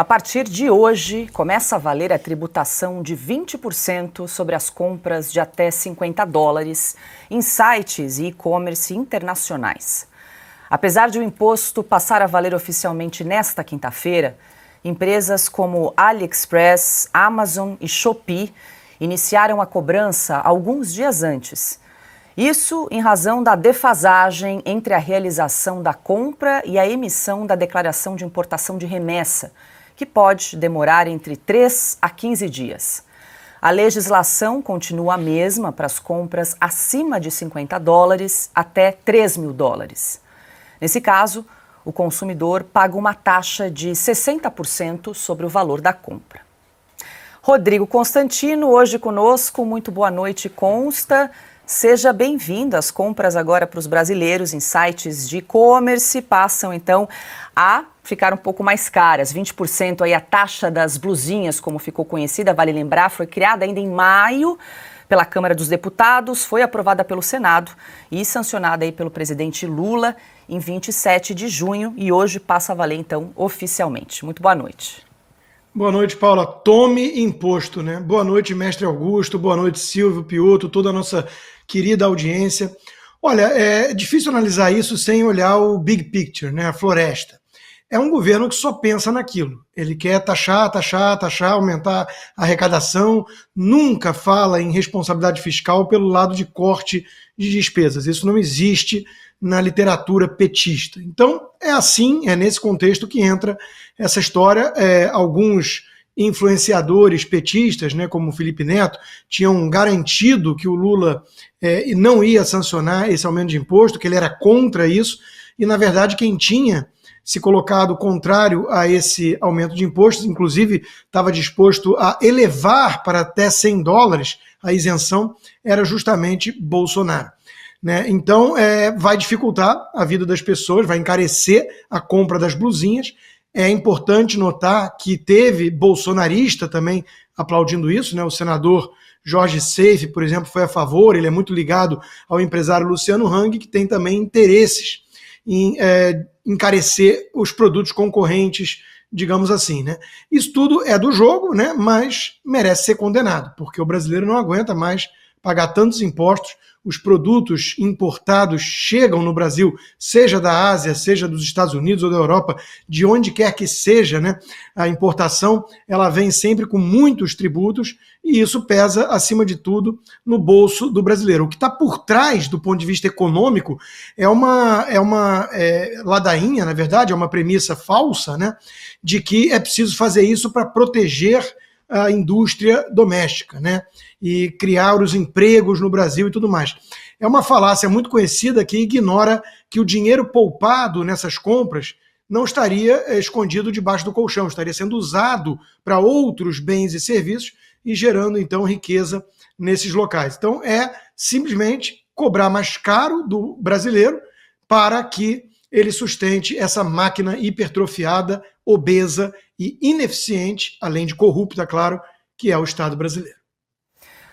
A partir de hoje, começa a valer a tributação de 20% sobre as compras de até $50 em sites e e-commerce internacionais. Apesar de o imposto passar a valer oficialmente nesta quinta-feira, empresas como AliExpress, Amazon e Shopee iniciaram a cobrança alguns dias antes. Isso em razão da defasagem entre a realização da compra e a emissão da declaração de importação de remessa, que pode demorar entre 3 a 15 dias. A legislação continua a mesma para as compras acima de $50 até $3.000. Nesse caso, o consumidor paga uma taxa de 60% sobre o valor da compra. Rodrigo Constantino, hoje conosco. Muito boa noite, Consta. Seja bem-vindo. As compras agora para os brasileiros em sites de e-commerce passam, então, a ficar um pouco mais caras. 20% aí a taxa das blusinhas, como ficou conhecida, vale lembrar, foi criada ainda em maio pela Câmara dos Deputados, foi aprovada pelo Senado e sancionada aí pelo presidente Lula em 27 de junho e hoje passa a valer, então, oficialmente. Muito boa noite. Boa noite, Paula. Tome imposto, né? Boa noite, mestre Augusto. Boa noite, Silvio, Piotto, toda a nossa querida audiência. Olha, é difícil analisar isso sem olhar o big picture, né? A floresta. É um governo que só pensa naquilo. Ele quer taxar, aumentar a arrecadação, nunca fala em responsabilidade fiscal pelo lado de corte de despesas. Isso não existe na literatura petista. Então, é assim, é nesse contexto que entra essa história. Alguns influenciadores petistas, né, como o Felipe Neto, tinham garantido que o Lula não ia sancionar esse aumento de imposto, que ele era contra isso, e, na verdade, quem tinha se colocado contrário a esse aumento de impostos, inclusive estava disposto a elevar para até $100 a isenção, era justamente Bolsonaro. Né? Então, vai dificultar a vida das pessoas, vai encarecer a compra das blusinhas. É importante notar que teve bolsonarista também aplaudindo isso, né? O senador Jorge Seife, por exemplo, foi a favor, ele é muito ligado ao empresário Luciano Hang, que tem também interesses em encarecer os produtos concorrentes, digamos assim, né? Isso tudo é do jogo, né? Mas merece ser condenado, porque o brasileiro não aguenta mais pagar tantos impostos. Os produtos importados chegam no Brasil, seja da Ásia, seja dos Estados Unidos ou da Europa, de onde quer que seja, né? A importação, ela vem sempre com muitos tributos e isso pesa, acima de tudo, no bolso do brasileiro. O que está por trás, do ponto de vista econômico, é uma ladainha, na verdade, é uma premissa falsa, né? De que é preciso fazer isso para proteger a indústria doméstica, né? E criar os empregos no Brasil e tudo mais. É uma falácia muito conhecida que ignora que o dinheiro poupado nessas compras não estaria escondido debaixo do colchão, estaria sendo usado para outros bens e serviços e gerando, então, riqueza nesses locais. Então, é simplesmente cobrar mais caro do brasileiro para que ele sustente essa máquina hipertrofiada, obesa e ineficiente, além de corrupta, claro, que é o Estado brasileiro.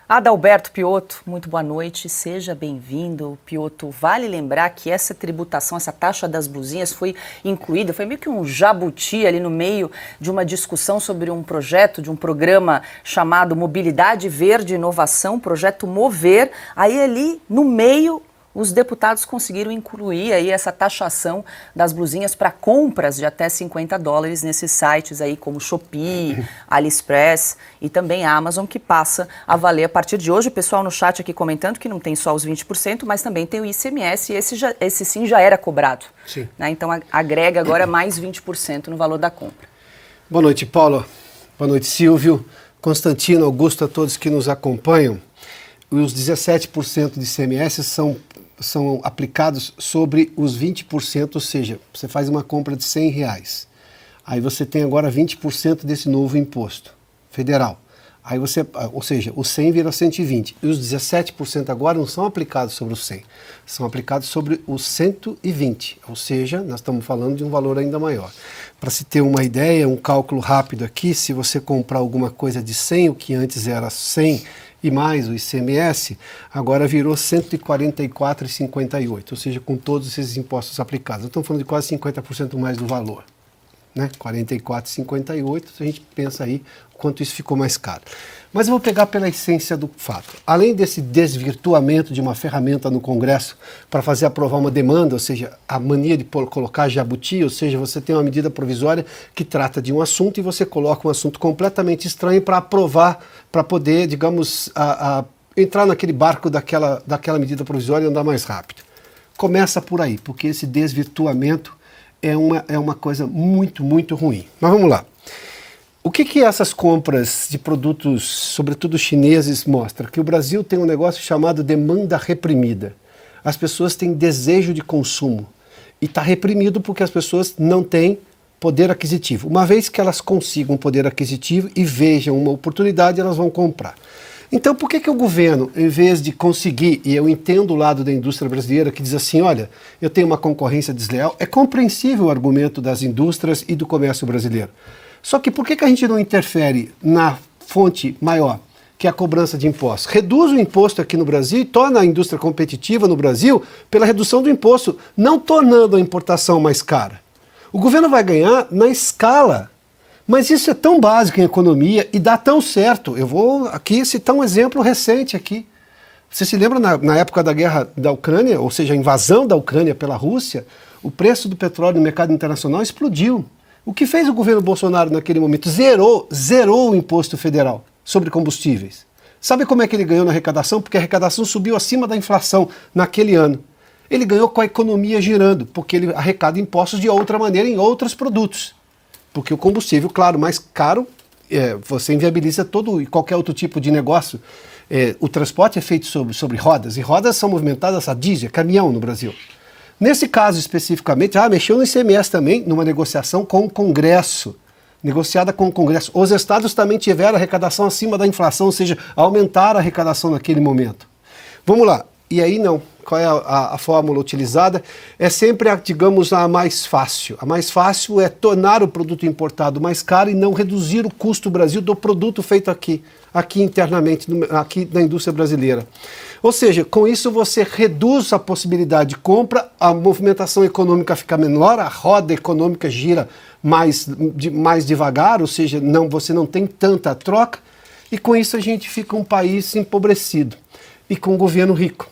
Adalberto Piotto, muito boa noite, seja bem-vindo. Piotto, vale lembrar que essa tributação, essa taxa das blusinhas foi incluída, foi meio que um jabuti ali no meio de uma discussão sobre um projeto, de um programa chamado Mobilidade Verde e Inovação, projeto Mover. Aí ali no meio os deputados conseguiram incluir aí essa taxação das blusinhas para compras de até $50 nesses sites aí como Shopee, AliExpress e também Amazon, que passa a valer a partir de hoje. O pessoal no chat aqui comentando que não tem só os 20%, mas também tem o ICMS e esse sim já era cobrado. Sim. Né? Então agrega agora mais 20% no valor da compra. Boa noite, Paula. Boa noite, Silvio, Constantino, Augusto, a todos que nos acompanham. Os 17% de ICMS são aplicados sobre os 20%, ou seja, você faz uma compra de R$100. Aí você tem agora 20% desse novo imposto federal. Aí você, ou seja, o 100 vira 120. E os 17% agora não são aplicados sobre o 100, são aplicados sobre os 120. Ou seja, nós estamos falando de um valor ainda maior. Para se ter uma ideia, um cálculo rápido aqui, se você comprar alguma coisa de 100, o que antes era 100 e mais o ICMS, agora virou 144,58, ou seja, com todos esses impostos aplicados. Estamos falando de quase 50% mais do valor. né? 44,58, a gente pensa aí quanto isso ficou mais caro. Mas eu vou pegar pela essência do fato. Além desse desvirtuamento de uma ferramenta no Congresso para fazer aprovar uma demanda, ou seja, a mania de colocar jabuti, ou seja, você tem uma medida provisória que trata de um assunto e você coloca um assunto completamente estranho para aprovar, para poder, digamos, entrar naquele barco daquela medida provisória e andar mais rápido. Começa por aí, porque esse desvirtuamento é uma coisa muito, muito ruim. Mas vamos lá. O que essas compras de produtos, sobretudo chineses, mostram? Que o Brasil tem um negócio chamado demanda reprimida. As pessoas têm desejo de consumo e está reprimido porque as pessoas não têm poder aquisitivo. Uma vez que elas consigam poder aquisitivo e vejam uma oportunidade, elas vão comprar. Então, por que o governo, em vez de conseguir, e eu entendo o lado da indústria brasileira que diz assim, olha, eu tenho uma concorrência desleal, é compreensível o argumento das indústrias e do comércio brasileiro. Só que por que a gente não interfere na fonte maior, que é a cobrança de impostos? Reduz o imposto aqui no Brasil e torna a indústria competitiva no Brasil pela redução do imposto, não tornando a importação mais cara. O governo vai ganhar na escala. Mas isso é tão básico em economia e dá tão certo. Eu vou aqui citar um exemplo recente aqui. Você se lembra na época da guerra da Ucrânia, ou seja, a invasão da Ucrânia pela Rússia, o preço do petróleo no mercado internacional explodiu. O que fez o governo Bolsonaro naquele momento? Zerou o imposto federal sobre combustíveis. Sabe como é que ele ganhou na arrecadação? Porque a arrecadação subiu acima da inflação naquele ano. Ele ganhou com a economia girando, porque ele arrecada impostos de outra maneira em outros produtos. Porque o combustível, claro, mais caro, você inviabiliza todo e qualquer outro tipo de negócio. O transporte é feito sobre rodas, e rodas são movimentadas a diesel, caminhão no Brasil. Nesse caso especificamente, mexeu no ICMS também, numa negociação com o Congresso. Negociada com o Congresso. Os estados também tiveram arrecadação acima da inflação, ou seja, aumentaram a arrecadação naquele momento. Vamos lá. E aí não. Qual é a fórmula utilizada? É sempre, digamos, a mais fácil. A mais fácil é tornar o produto importado mais caro e não reduzir o custo do Brasil do produto feito aqui internamente, aqui na indústria brasileira. Ou seja, com isso você reduz a possibilidade de compra, a movimentação econômica fica menor, a roda econômica gira mais devagar, ou seja, você não tem tanta troca, e com isso a gente fica um país empobrecido e com um governo rico.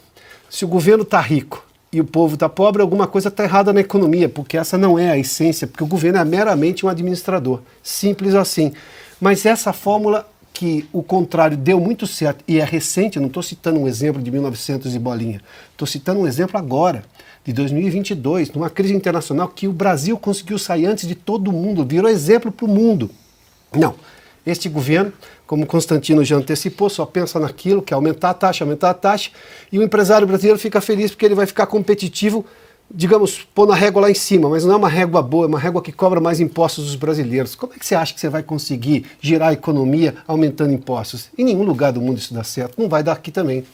Se o governo está rico e o povo está pobre, alguma coisa está errada na economia, porque essa não é a essência, porque o governo é meramente um administrador, simples assim. Mas essa fórmula que o contrário deu muito certo, e é recente, eu não estou citando um exemplo de 1900 e bolinha, estou citando um exemplo agora, de 2022, numa crise internacional que o Brasil conseguiu sair antes de todo mundo, virou exemplo para o mundo. Não, este governo, como Constantino já antecipou, só pensa naquilo, que é aumentar a taxa, e o empresário brasileiro fica feliz porque ele vai ficar competitivo, digamos, pôr na régua lá em cima, mas não é uma régua boa, é uma régua que cobra mais impostos dos brasileiros. Como é que você acha que você vai conseguir girar a economia aumentando impostos? Em nenhum lugar do mundo isso dá certo, não vai dar aqui também.